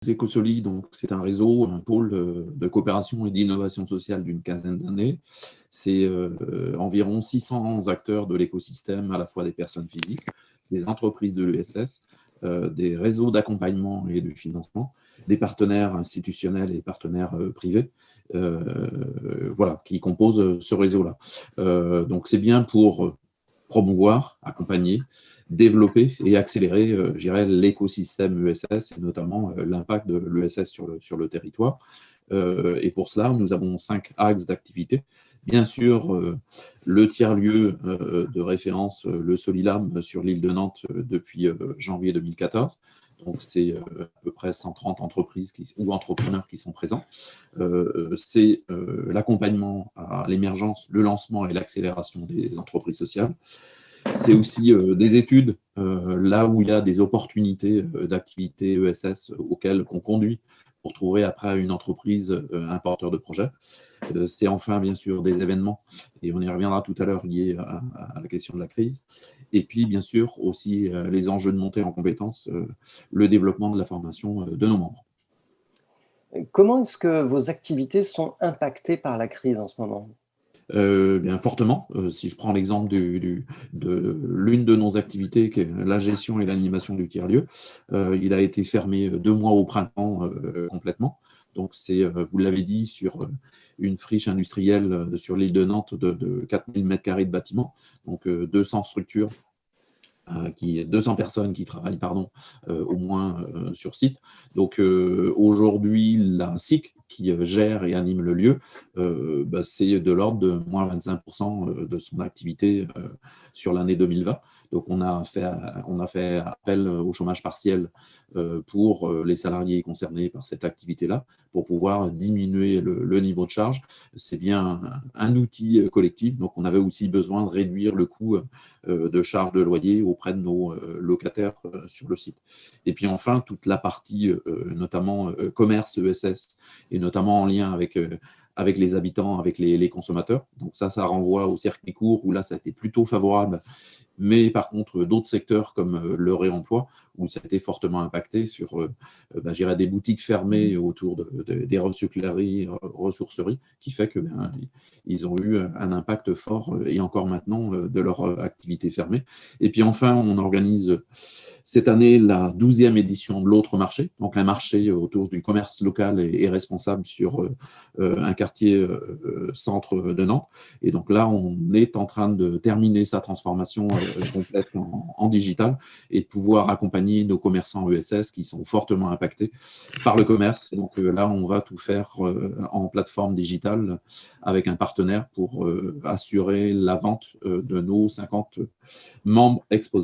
Ecosoli, donc c'est un réseau, un pôle de coopération et d'innovation sociale d'une quinzaine d'années. C'est environ 600 acteurs de l'écosystème, à la fois des personnes physiques, des entreprises de l'ESS, des réseaux d'accompagnement et de financement, des partenaires institutionnels et partenaires privés, voilà, qui composent ce réseau-là. Donc c'est bien pour promouvoir, accompagner, développer et accélérer, je dirais, l'écosystème ESS et notamment l'impact de l'ESS sur le territoire. Et pour cela, nous avons 5 axes d'activité. Bien sûr, le tiers-lieu de référence, le Solilam, sur l'île de Nantes depuis janvier 2014. Donc, c'est à peu près 130 entreprises ou entrepreneurs qui sont présents. C'est l'accompagnement à l'émergence, le lancement et l'accélération des entreprises sociales. C'est aussi des études, là où il y a des opportunités d'activité ESS auxquelles on conduit pour trouver après une entreprise, un porteur de projet. C'est enfin, bien sûr, des événements, et on y reviendra tout à l'heure, liés à la question de la crise. Et puis, bien sûr, aussi les enjeux de montée en compétences, le développement de la formation de nos membres. Comment est-ce que vos activités sont impactées par la crise en ce moment? Bien fortement. Si je prends l'exemple de l'une de nos activités, qui est la gestion et l'animation du tiers-lieu, il a été fermé 2 mois au printemps complètement. Donc, c'est, vous l'avez dit, sur une friche industrielle sur l'île de Nantes de 4000 m² de bâtiments, donc 200 structures. 200 personnes qui travaillent, pardon, au moins sur site. Donc aujourd'hui, la SIC qui gère et anime le lieu, c'est de l'ordre de moins 25% de son activité sur l'année 2020. Donc on a fait appel au chômage partiel pour les salariés concernés par cette activité-là, pour pouvoir diminuer le niveau de charge. C'est bien un outil collectif, donc on avait aussi besoin de réduire le coût de charge de loyer auprès de nos locataires sur le site. Et puis enfin, toute la partie, notamment commerce ESS, et notamment en lien avec les habitants, avec les consommateurs. Donc ça renvoie au circuit court, où là, ça a été plutôt favorable. Mais par contre, d'autres secteurs comme le réemploi, où ça a été fortement impacté sur je dirais des boutiques fermées autour des recycleries, ressourceries, qui fait que ils ont eu un impact fort, et encore maintenant, de leur activité fermée. Et puis enfin, on organise cette année la 12e édition de l'autre marché, donc un marché autour du commerce local et responsable sur un quartier centre de Nantes. Et donc là, on est en train de terminer sa transformation complète en digital, et de pouvoir accompagner nos commerçants ESS qui sont fortement impactés par le commerce. Et donc là, on va tout faire en plateforme digitale avec un partenaire pour assurer la vente de nos 50 membres exposants.